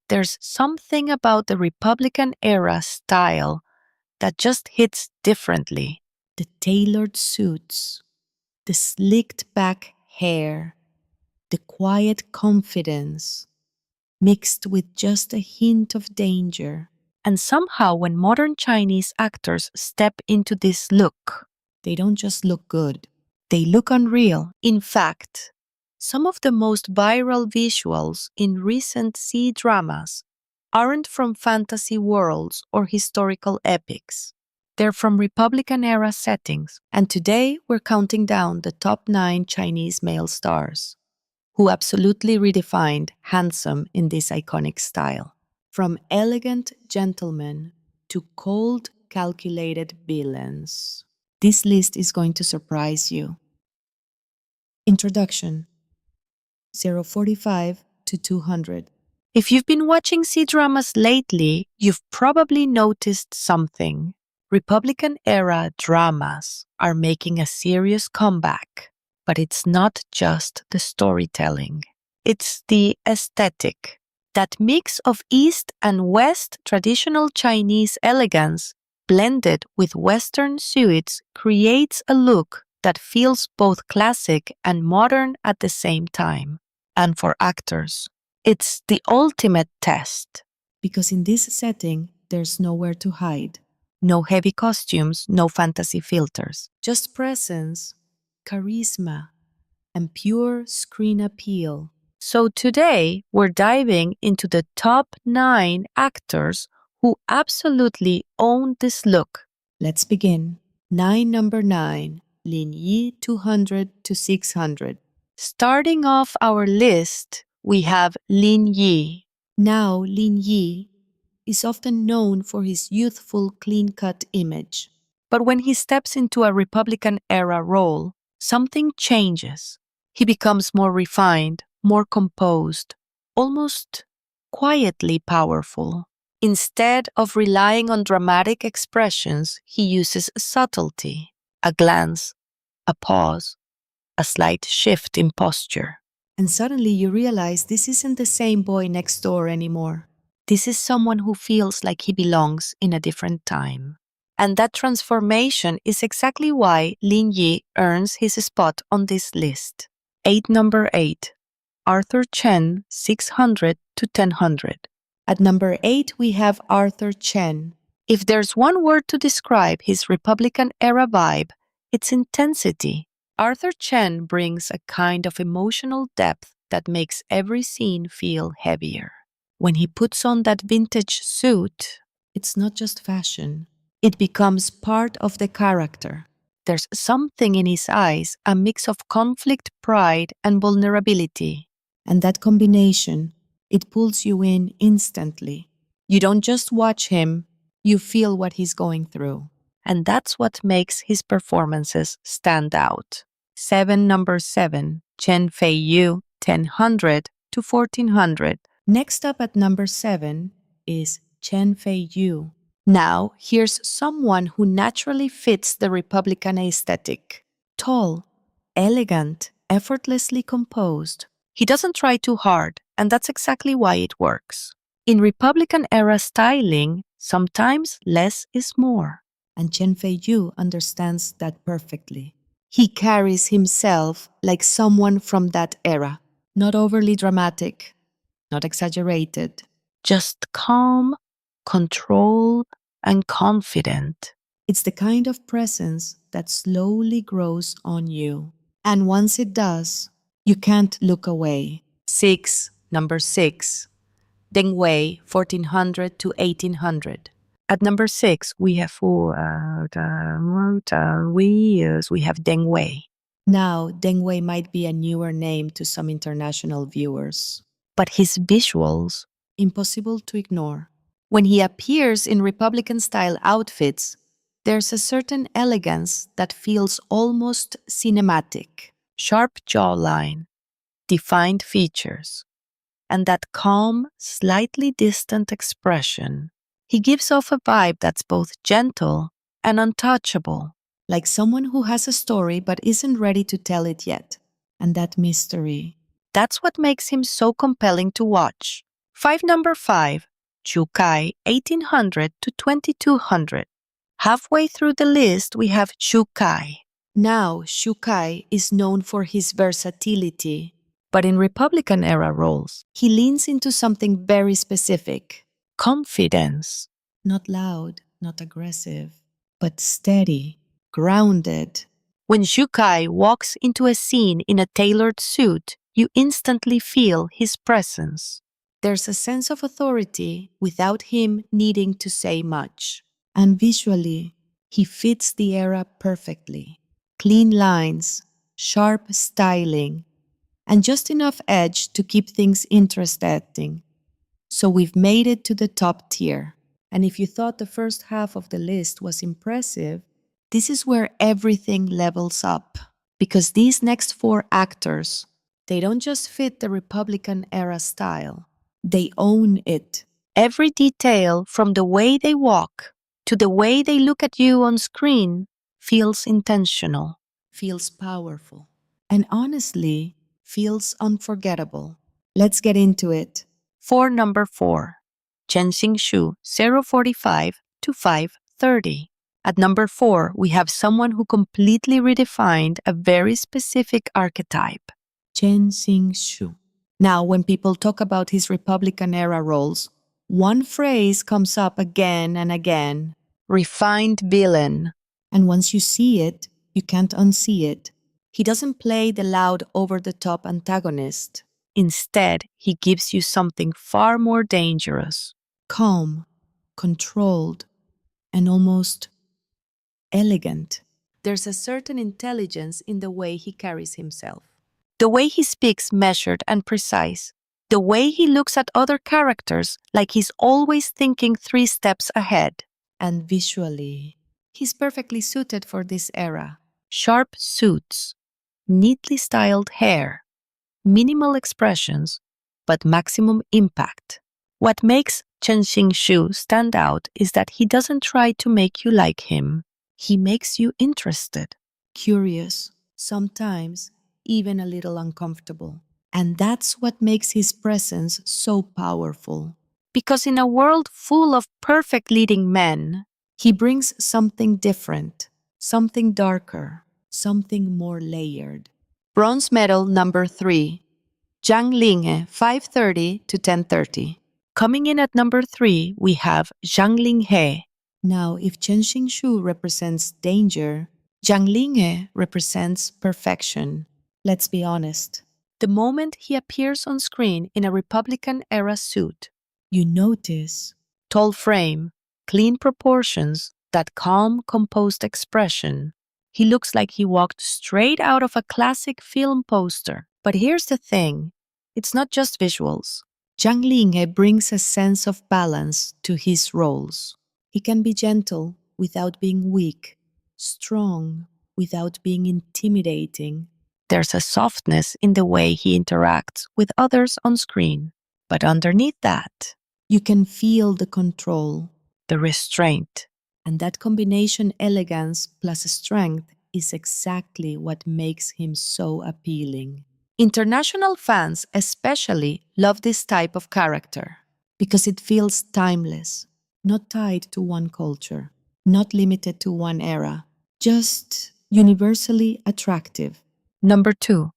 There's something about the Republican-era style that just hits differently. The tailored suits, the slicked-back hair, the quiet confidence, mixed with just a hint of danger. And somehow when modern Chinese actors step into this look, they don't just look good, they look unreal. In fact, some of the most viral visuals in recent C-dramas aren't from fantasy worlds or historical epics. They're from Republican-era settings, and today we're counting down the top 9 Chinese male stars who absolutely redefined handsome in this iconic style. From elegant gentlemen to cold, calculated villains. This list is going to surprise you. Introduction 045 to 200. If you've been watching C-dramas lately, you've probably noticed something. Republican-era dramas are making a serious comeback. But it's not just the storytelling. It's the aesthetic. That mix of East and West traditional Chinese elegance blended with Western suits creates a look that feels both classic and modern at the same time. And for actors, it's the ultimate test. Because in this setting, there's nowhere to hide. No heavy costumes, no fantasy filters. Just presence, charisma, and pure screen appeal. So today, we're diving into the top 9 actors who absolutely own this look. Let's begin. Number 9, Lin Yi 200 to 600. Starting off our list, we have Lin Yi. Now, Lin Yi is often known for his youthful, clean-cut image. But when he steps into a Republican-era role, something changes. He becomes more refined, more composed, almost quietly powerful. Instead of relying on dramatic expressions, he uses subtlety, a glance, a pause, a slight shift in posture. And suddenly you realize this isn't the same boy next door anymore. This is someone who feels like he belongs in a different time. And that transformation is exactly why Lin Yi earns his spot on this list. Number 8, Arthur Chen 600 to 1000. At number 8, we have Arthur Chen. If there's one word to describe his Republican-era vibe, it's intensity. Arthur Chen brings a kind of emotional depth that makes every scene feel heavier. When he puts on that vintage suit, it's not just fashion. It becomes part of the character. There's something in his eyes, a mix of conflict, pride, and vulnerability. And that combination, it pulls you in instantly. You don't just watch him, you feel what he's going through. And that's what makes his performances stand out. Number 7, Chen Feiyu, 1000 to 1400. Next up at number 7 is Chen Feiyu. Now, here's someone who naturally fits the Republican aesthetic. Tall, elegant, effortlessly composed. He doesn't try too hard, and that's exactly why it works. In Republican-era styling, sometimes less is more. And Chen Feiyu understands that perfectly. He carries himself like someone from that era. Not overly dramatic, not exaggerated. Just calm, controlled, and confident. It's the kind of presence that slowly grows on you. And once it does, you can't look away. Number 6, Deng Wei, 1400 to 1800. At number 6, we have Deng Wei. Now, Deng Wei might be a newer name to some international viewers. But his visuals, impossible to ignore. When he appears in Republican-style outfits, there's a certain elegance that feels almost cinematic. Sharp jawline, defined features, and that calm, slightly distant expression. He gives off a vibe that's both gentle and untouchable, like someone who has a story but isn't ready to tell it yet. And that mystery, that's what makes him so compelling to watch. Number 5, Chu Kai, 1800 to 2200. Halfway through the list, we have Chu Kai. Now, Chu Kai is known for his versatility, but in Republican era roles, he leans into something very specific: confidence. Not loud, not aggressive, but steady, grounded. When Chu Kai walks into a scene in a tailored suit, you instantly feel his presence. There's a sense of authority without him needing to say much. And visually, he fits the era perfectly. Clean lines, sharp styling, and just enough edge to keep things interesting. So we've made it to the top tier. And if you thought the first half of the list was impressive, this is where everything levels up. Because these next 4 actors, they don't just fit the Republican era style. They own it. Every detail, from the way they walk to the way they look at you on screen, feels intentional, feels powerful, and honestly, feels unforgettable. Let's get into it. For number 4, Chen Xingxu, 045 to 530. At number 4, we have someone who completely redefined a very specific archetype. Chen Xingxu. Now, when people talk about his Republican era roles, one phrase comes up again and again: refined villain. And once you see it, you can't unsee it. He doesn't play the loud, over-the-top antagonist. Instead, he gives you something far more dangerous. Calm, controlled, and almost elegant. There's a certain intelligence in the way he carries himself. The way he speaks measured and precise. The way he looks at other characters like he's always thinking 3 steps ahead. And visually, he's perfectly suited for this era. Sharp suits, neatly styled hair, minimal expressions, but maximum impact. What makes Chen Xingxu stand out is that he doesn't try to make you like him. He makes you interested, curious, sometimes even a little uncomfortable. And that's what makes his presence so powerful. Because in a world full of perfect leading men, he brings something different, something darker, something more layered. Bronze medal number 3, Zhan Linghe, 530 to 1030. Coming in at number 3, we have Zhan Linghe. Now, if Chen Xingxu represents danger, Zhan Linghe represents perfection. Let's be honest. The moment he appears on screen in a Republican-era suit, you notice tall frame, clean proportions, that calm, composed expression. He looks like he walked straight out of a classic film poster. But here's the thing, it's not just visuals. Zhan Linghe brings a sense of balance to his roles. He can be gentle without being weak, strong without being intimidating. There's a softness in the way he interacts with others on screen. But underneath that, you can feel the control, the restraint. And that combination elegance plus strength is exactly what makes him so appealing. International fans especially love this type of character because it feels timeless, not tied to one culture, not limited to one era, just universally attractive. Number 2,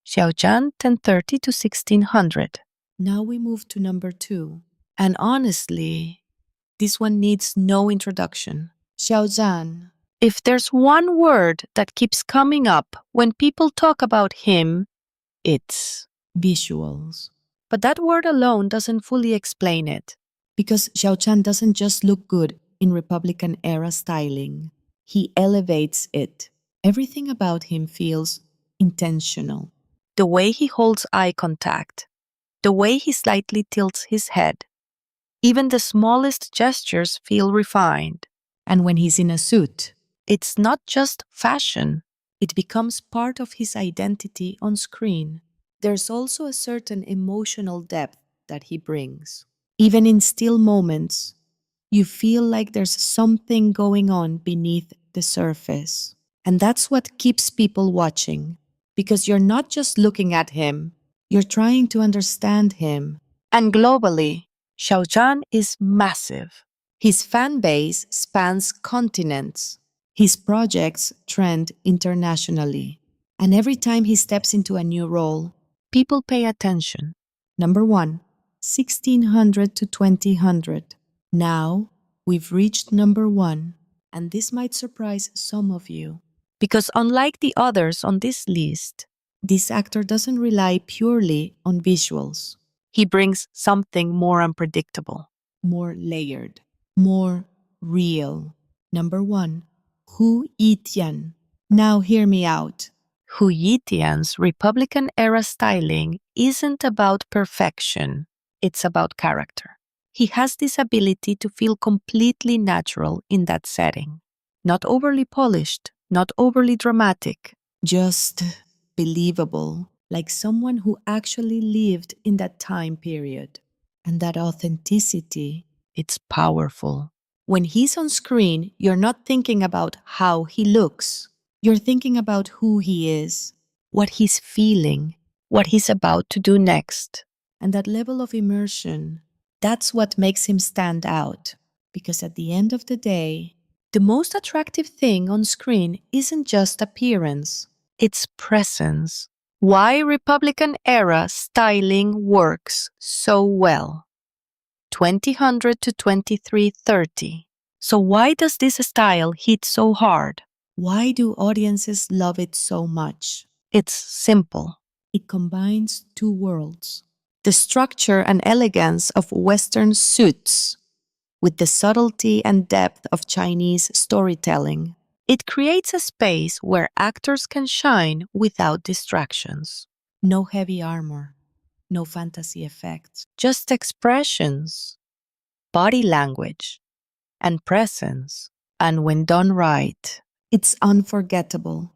Xiao Zhan, 1030 to 1600. Now we move to number 2. And honestly, this one needs no introduction. Xiao Zhan. If there's one word that keeps coming up when people talk about him, it's visuals. But that word alone doesn't fully explain it. Because Xiao Zhan doesn't just look good in Republican-era styling. He elevates it. Everything about him feels intentional. The way he holds eye contact, the way he slightly tilts his head. Even the smallest gestures feel refined. And when he's in a suit, it's not just fashion. It becomes part of his identity on screen. There's also a certain emotional depth that he brings. Even in still moments, you feel like there's something going on beneath the surface. And that's what keeps people watching. Because you're not just looking at him, you're trying to understand him. And globally, Xiao Zhan is massive. His fan base spans continents. His projects trend internationally. And every time he steps into a new role, people pay attention. Number 1, 1600 to 2000. Now, we've reached number 1, and this might surprise some of you. Because unlike the others on this list, this actor doesn't rely purely on visuals. He brings something more unpredictable, more layered, more real. Number 1, Hu Yitian. Now hear me out. Hu Yitian's Republican-era styling isn't about perfection, it's about character. He has this ability to feel completely natural in that setting. Not overly polished, not overly dramatic, just believable, like someone who actually lived in that time period. And that authenticity, it's powerful. When he's on screen, you're not thinking about how he looks. You're thinking about who he is, what he's feeling, what he's about to do next. And that level of immersion, that's what makes him stand out. Because at the end of the day, the most attractive thing on screen isn't just appearance, it's presence. Why Republican era styling works so well. 2000 to 2330. So why does this style hit so hard? Why do audiences love it so much? It's simple. It combines two worlds. The structure and elegance of Western suits with the subtlety and depth of Chinese storytelling. It creates a space where actors can shine without distractions. No heavy armor, no fantasy effects, just expressions, body language, and presence. And when done right, it's unforgettable.